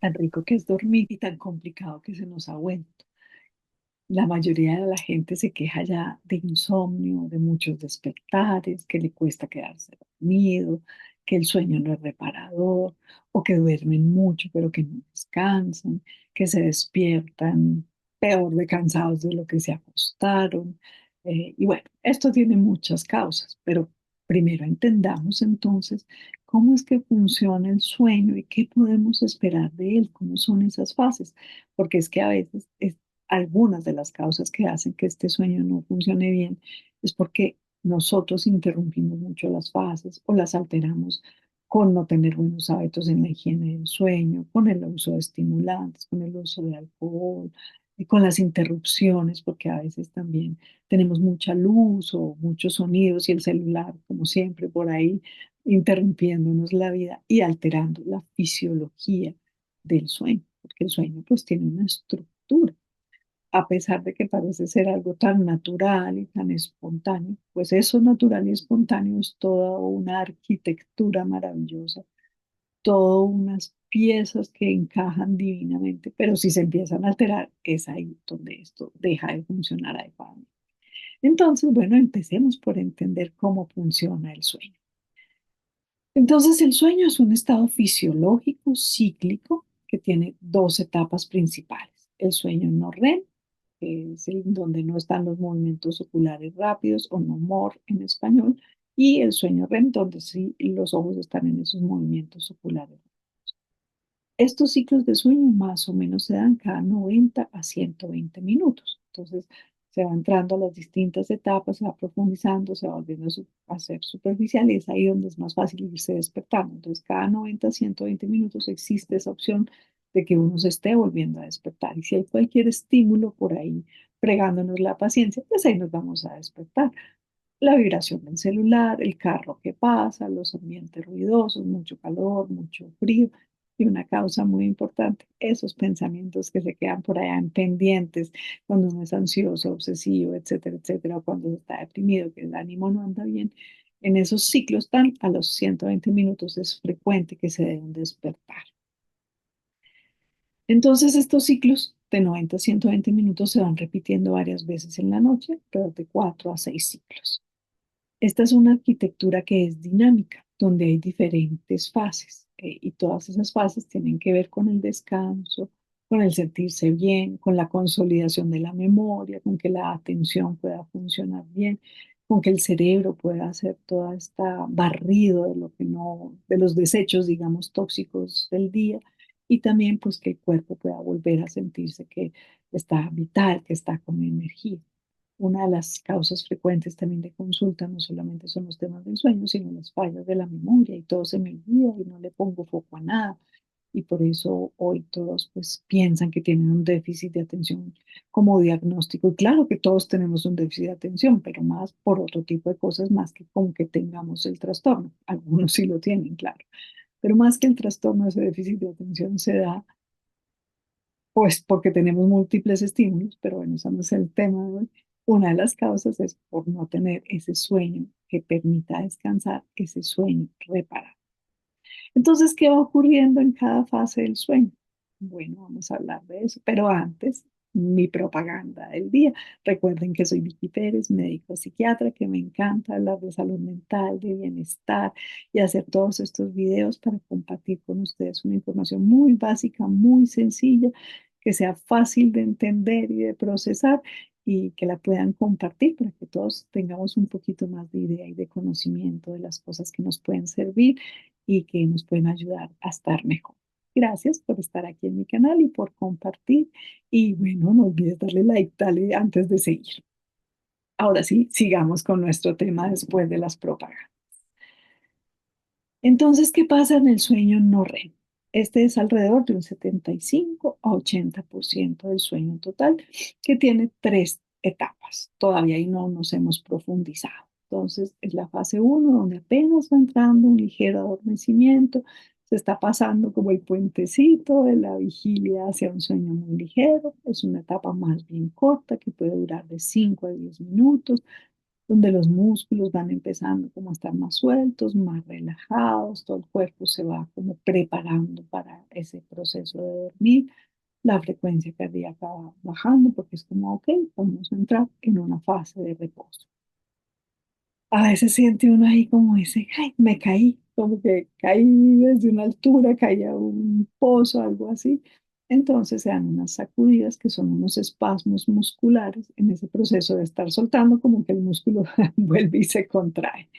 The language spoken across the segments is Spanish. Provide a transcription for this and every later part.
Tan rico que es dormir y tan complicado que se nos ha vuelto. La mayoría de la gente se queja ya de insomnio, de muchos despertares, que le cuesta quedarse dormido, que el sueño no es reparador, o que duermen mucho pero que no descansan, que se despiertan peor de cansados de lo que se acostaron. Y bueno, esto tiene muchas causas, pero primero entendamos entonces cómo es que funciona el sueño y qué podemos esperar de él, cómo son esas fases, porque es que a veces algunas de las causas que hacen que este sueño no funcione bien es porque nosotros interrumpimos mucho las fases o las alteramos con no tener buenos hábitos en la higiene del sueño, con el uso de estimulantes, con el uso de alcohol, y con las interrupciones, porque a veces también tenemos mucha luz o muchos sonidos y el celular, como siempre, por ahí interrumpiéndonos la vida y alterando la fisiología del sueño, porque el sueño pues tiene una estructura a pesar de que parece ser algo tan natural y tan espontáneo, pues eso natural y espontáneo es toda una arquitectura maravillosa, todas unas piezas que encajan divinamente, pero si se empiezan a alterar, es ahí donde esto deja de funcionar adecuadamente. Entonces, bueno, empecemos por entender cómo funciona el sueño. Entonces, el sueño es un estado fisiológico cíclico que tiene dos etapas principales. El sueño no REM, que es el donde no están los movimientos oculares rápidos o no MOR en español, y el sueño REM, donde sí los ojos están en esos movimientos oculares. Estos ciclos de sueño más o menos se dan cada 90 a 120 minutos. Entonces, se va entrando a las distintas etapas, se va profundizando, se va volviendo a ser superficial y es ahí donde es más fácil irse despertando. Entonces, cada 90 a 120 minutos existe esa opción de que uno se esté volviendo a despertar. Y si hay cualquier estímulo por ahí fregándonos la paciencia, pues ahí nos vamos a despertar. La vibración del celular, el carro que pasa, los ambientes ruidosos, mucho calor, mucho frío y una causa muy importante, esos pensamientos que se quedan por allá en pendientes cuando uno es ansioso, obsesivo, etcétera, etcétera, o cuando está deprimido, que el ánimo no anda bien. En esos ciclos tan a los 120 minutos es frecuente que se deben despertar. Entonces estos ciclos de 90 a 120 minutos se van repitiendo varias veces en la noche, pero de 4 a 6 ciclos. Esta es una arquitectura que es dinámica, donde hay diferentes fases y todas esas fases tienen que ver con el descanso, con el sentirse bien, con la consolidación de la memoria, con que la atención pueda funcionar bien, con que el cerebro pueda hacer toda esta barrido de lo que no, de los desechos, digamos, tóxicos del día y también pues que el cuerpo pueda volver a sentirse que está vital, que está con energía. Una de las causas frecuentes también de consulta no solamente son los temas del sueño, sino las fallas de la memoria y todo se me olvida y no le pongo foco a nada. Y por eso hoy todos pues piensan que tienen un déficit de atención como diagnóstico. Y claro que todos tenemos un déficit de atención, pero más por otro tipo de cosas, más que con que tengamos el trastorno. Algunos sí lo tienen, claro. Pero más que el trastorno, ese déficit de atención se da pues porque tenemos múltiples estímulos, pero bueno, eso no es el tema de hoy. Una de las causas es por no tener ese sueño que permita descansar, ese sueño reparado. Entonces, ¿qué va ocurriendo en cada fase del sueño? Bueno, vamos a hablar de eso, pero antes, mi propaganda del día. Recuerden que soy Vicky Pérez, médico psiquiatra, que me encanta hablar de salud mental, de bienestar y hacer todos estos videos para compartir con ustedes una información muy básica, muy sencilla, que sea fácil de entender y de procesar y que la puedan compartir para que todos tengamos un poquito más de idea y de conocimiento de las cosas que nos pueden servir y que nos pueden ayudar a estar mejor. Gracias por estar aquí en mi canal y por compartir. Y bueno, no olvides darle like, dale antes de seguir. Ahora sí, sigamos con nuestro tema después de las propagandas. Entonces, ¿qué pasa en el sueño no REM? Este es alrededor de un 75 a 80% del sueño total, que tiene tres etapas. Todavía ahí no nos hemos profundizado. Entonces, es la fase uno donde apenas va entrando un ligero adormecimiento, se está pasando como el puentecito de la vigilia hacia un sueño muy ligero. Es una etapa más bien corta que puede durar de 5 a 10 minutos donde los músculos van empezando como a estar más sueltos, más relajados, todo el cuerpo se va como preparando para ese proceso de dormir, la frecuencia cardíaca va bajando porque es como, ok, vamos a entrar en una fase de reposo. A veces siente uno ahí como dice, ay, me caí, como que caí desde una altura, caí a un pozo, algo así. Entonces se dan unas sacudidas que son unos espasmos musculares en ese proceso de estar soltando, como que el músculo vuelve y se contrae,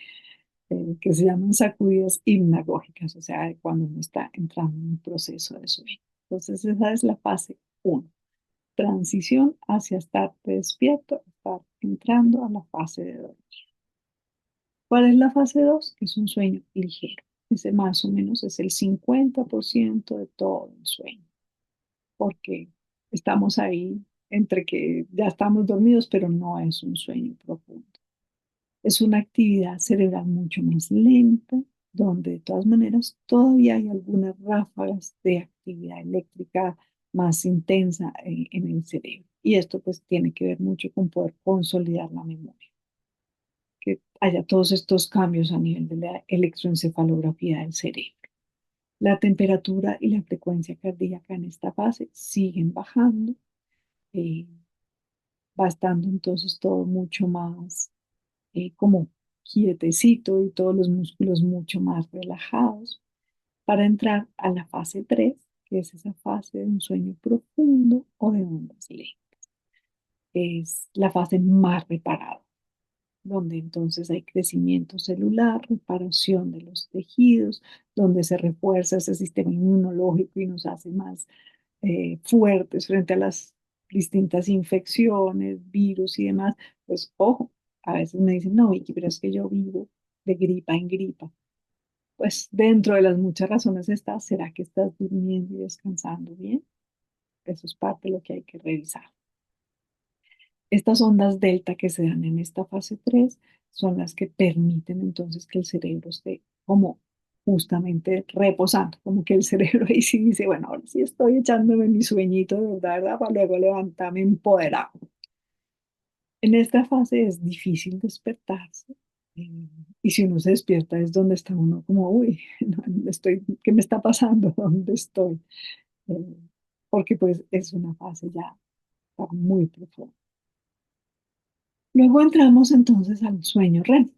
que se llaman sacudidas hipnagógicas, o sea, cuando uno está entrando en un proceso de sueño. Entonces esa es la fase uno, transición hacia estar despierto, estar entrando a la fase de dormir. ¿Cuál es la fase 2? Que es un sueño ligero. Ese más o menos es el 50% de todo el sueño, porque estamos ahí entre que ya estamos dormidos, pero no es un sueño profundo. Es una actividad cerebral mucho más lenta, donde de todas maneras todavía hay algunas ráfagas de actividad eléctrica más intensa en el cerebro. Y esto pues tiene que ver mucho con poder consolidar la memoria, que haya todos estos cambios a nivel de la electroencefalografía del cerebro. La temperatura y la frecuencia cardíaca en esta fase siguen bajando, eh, va estando entonces todo mucho más como quietecito y todos los músculos mucho más relajados para entrar a la fase 3, que es esa fase de un sueño profundo o de ondas lentas. Es la fase más reparada, donde entonces hay crecimiento celular, reparación de los tejidos, donde se refuerza ese sistema inmunológico y nos hace más fuertes frente a las distintas infecciones, virus y demás. Pues ojo, a veces me dicen, no, Vicky, pero es que yo vivo de gripa en gripa. Pues dentro de las muchas razones está, ¿será que estás durmiendo y descansando bien? Eso es parte de lo que hay que revisar. Estas ondas delta que se dan en esta fase 3 son las que permiten entonces que el cerebro esté como justamente reposando, como que el cerebro ahí sí dice, bueno, ahora sí estoy echándome mi sueñito de verdad, ¿verdad? Para luego levantarme empoderado. En esta fase es difícil despertarse, y si uno se despierta es donde está uno como, uy, no, estoy, ¿qué me está pasando? ¿Dónde estoy? Eh, Porque pues es una fase ya muy profunda. Luego entramos entonces al sueño REM,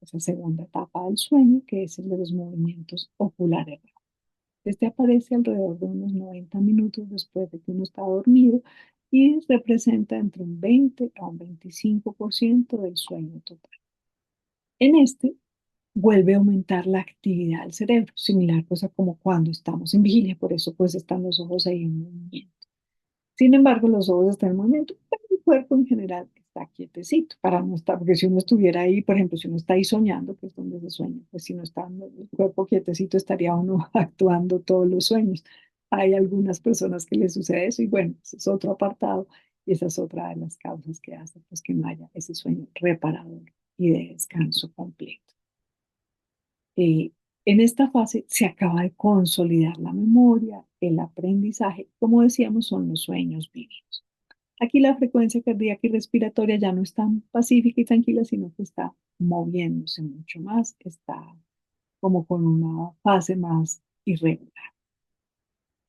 esa segunda etapa del sueño, que es el de los movimientos oculares. Este aparece alrededor de unos 90 minutos después de que uno está dormido y representa entre un 20 a un 25% del sueño total. En este vuelve a aumentar la actividad del cerebro, similar cosa como cuando estamos en vigilia, por eso pues están los ojos ahí en movimiento. Sin embargo, los ojos están en movimiento, pero el cuerpo en general está quietecito para no estar, porque si uno estuviera ahí, por ejemplo, si uno está ahí soñando, que es donde se sueña, pues si no está el cuerpo quietecito, estaría uno actuando todos los sueños. Hay algunas personas que les sucede eso y bueno, ese es otro apartado y esa es otra de las causas que hace pues, que no haya ese sueño reparador y de descanso completo. Eh, en esta fase se acaba de consolidar la memoria, el aprendizaje, como decíamos, son los sueños vívidos. Aquí la frecuencia cardíaca y respiratoria ya no es tan pacífica y tranquila, sino que está moviéndose mucho más, está como con una fase más irregular.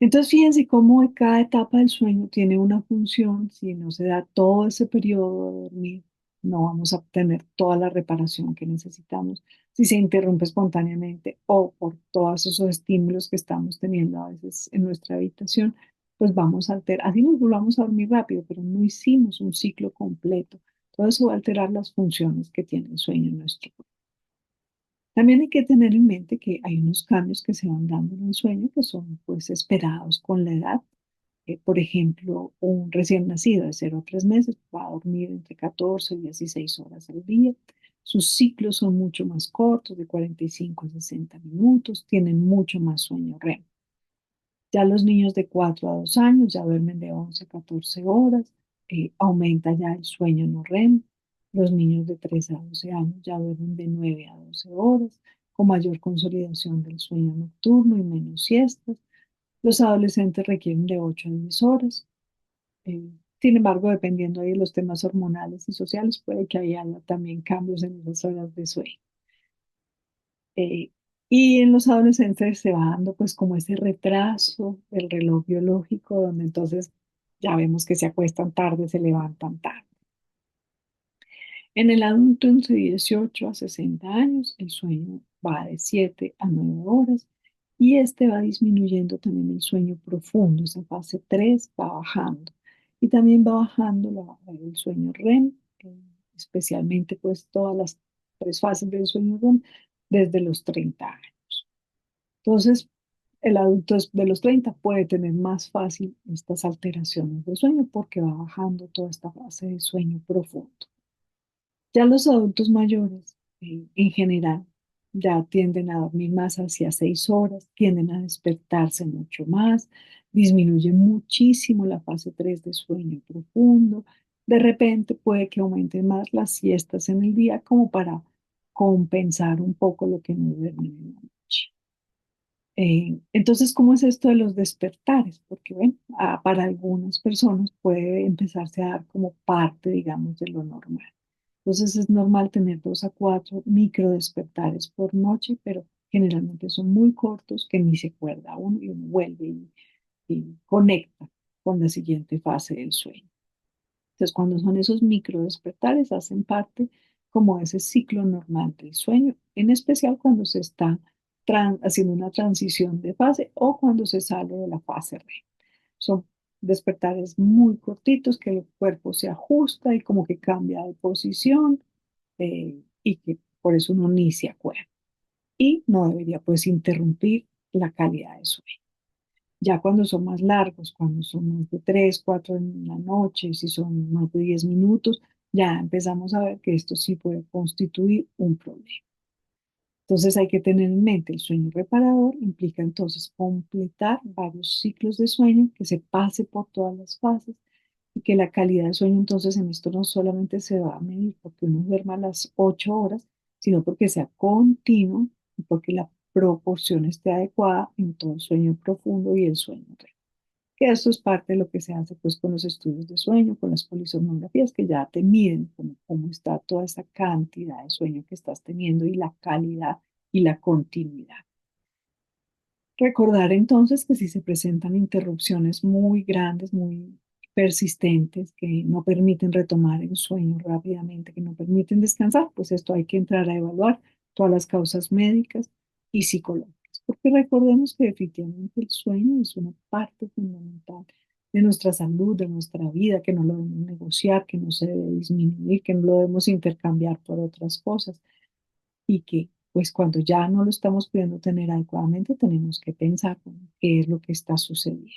Entonces, fíjense cómo cada etapa del sueño tiene una función. Si no se da todo ese periodo de dormir, no vamos a obtener toda la reparación que necesitamos. Si se interrumpe espontáneamente o por todos esos estímulos que estamos teniendo a veces en nuestra habitación, pues vamos a alterar. Así nos volvamos a dormir rápido, pero no hicimos un ciclo completo. Todo eso va a alterar las funciones que tiene el sueño en nuestro cuerpo. También hay que tener en mente que hay unos cambios que se van dando en el sueño que son pues esperados con la edad. Por ejemplo, un recién nacido de 0 a 3 meses va a dormir entre 14 y 16 horas al día. Sus ciclos son mucho más cortos, de 45 a 60 minutos, tienen mucho más sueño REM. Ya los niños de 4 a 2 años ya duermen de 11 a 14 horas, aumenta ya el sueño no REM. Los niños de 3 a 12 años ya duermen de 9 a 12 horas, con mayor consolidación del sueño nocturno y menos siestas. Los adolescentes requieren de 8 a 10 horas. Eh, Sin embargo, dependiendo ahí de los temas hormonales y sociales, puede que haya también cambios en esas horas de sueño. Eh, y en los adolescentes se va dando pues como ese retraso del reloj biológico, donde entonces ya vemos que se acuestan tarde, se levantan tarde. En el adulto entre 18 a 60 años, el sueño va de 7 a 9 horas y este va disminuyendo también el sueño profundo. Esa fase 3 va bajando y también va bajando el sueño REM, especialmente pues todas las tres fases del sueño REM desde los 30 años. Entonces, el adulto de los 30 puede tener más fácil estas alteraciones del sueño porque va bajando toda esta fase de sueño profundo. Ya los adultos mayores, en general, ya tienden a dormir más hacia 6 horas, tienden a despertarse mucho más, disminuye muchísimo la fase 3 de sueño profundo. De repente puede que aumenten más las siestas en el día como para compensar un poco lo que no duermen en la noche. Entonces, ¿cómo es esto de los despertares? Porque, bueno, para algunas personas puede empezarse a dar como parte, digamos, de lo normal. Entonces, es normal tener 2 a 4 micro despertares por noche, pero generalmente son muy cortos que ni se acuerda uno y uno vuelve y conecta con la siguiente fase del sueño. Entonces, cuando son esos micro despertares, hacen parte como de ese ciclo normal del sueño, en especial cuando se está haciendo una transición de fase o cuando se sale de la fase REM. Son despertares muy cortitos que el cuerpo se ajusta y como que cambia de posición y que por eso uno ni se acuerda. Y no debería pues interrumpir la calidad de sueño. Ya cuando son más largos, cuando son más de 3, 4 en la noche, si son más de 10 minutos, ya empezamos a ver que esto sí puede constituir un problema. Entonces hay que tener en mente el sueño reparador, implica entonces completar varios ciclos de sueño, que se pase por todas las fases y que la calidad de sueño entonces en esto no solamente se va a medir porque uno duerma las 8 horas, sino porque sea continuo y porque la proporción esté adecuada en todo el sueño profundo y el sueño REM. Que esto es parte de lo que se hace pues con los estudios de sueño, con las polisomnografías que ya te miden cómo está toda esa cantidad de sueño que estás teniendo y la calidad y la continuidad. Recordar entonces que si se presentan interrupciones muy grandes, muy persistentes, que no permiten retomar el sueño rápidamente, que no permiten descansar, pues esto hay que entrar a evaluar todas las causas médicas y psicológicas, porque recordemos que definitivamente el sueño es una parte fundamental de nuestra salud, de nuestra vida, que no lo debemos negociar, que no se debe disminuir, que no lo debemos intercambiar por otras cosas y que pues cuando ya no lo estamos pudiendo tener adecuadamente, tenemos que pensar bueno, qué es lo que está sucediendo.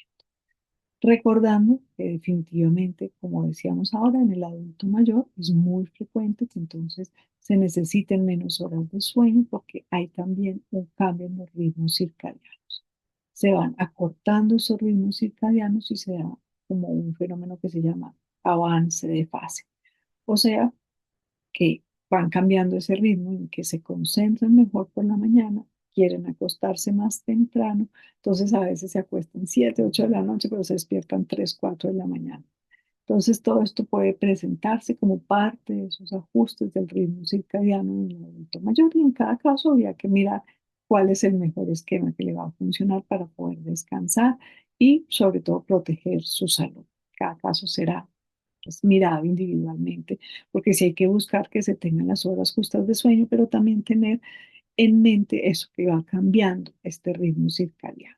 Recordando que definitivamente, como decíamos ahora, en el adulto mayor es muy frecuente que entonces se necesiten menos horas de sueño porque hay también un cambio en los ritmos circadianos. Se van acortando esos ritmos circadianos y se da como un fenómeno que se llama avance de fase. O sea, que van cambiando ese ritmo en que se concentran mejor por la mañana, quieren acostarse más temprano, entonces a veces se acuestan 7, 8 de la noche, pero se despiertan 3, 4 de la mañana. Entonces todo esto puede presentarse como parte de esos ajustes del ritmo circadiano en el adulto mayor y en cada caso habría que mirar cuál es el mejor esquema que le va a funcionar para poder descansar y sobre todo proteger su salud. Cada caso será pues, mirado individualmente, porque sí hay que buscar que se tengan las horas justas de sueño, pero también tener en mente eso que va cambiando este ritmo circadiano.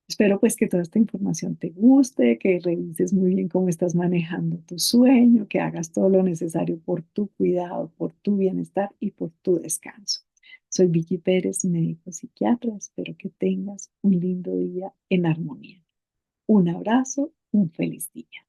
Espero pues que toda esta información te guste, que revises muy bien cómo estás manejando tu sueño, que hagas todo lo necesario por tu cuidado, por tu bienestar y por tu descanso. Soy Vicky Pérez, médico psiquiatra. Espero que tengas un lindo día en armonía. Un abrazo, un feliz día.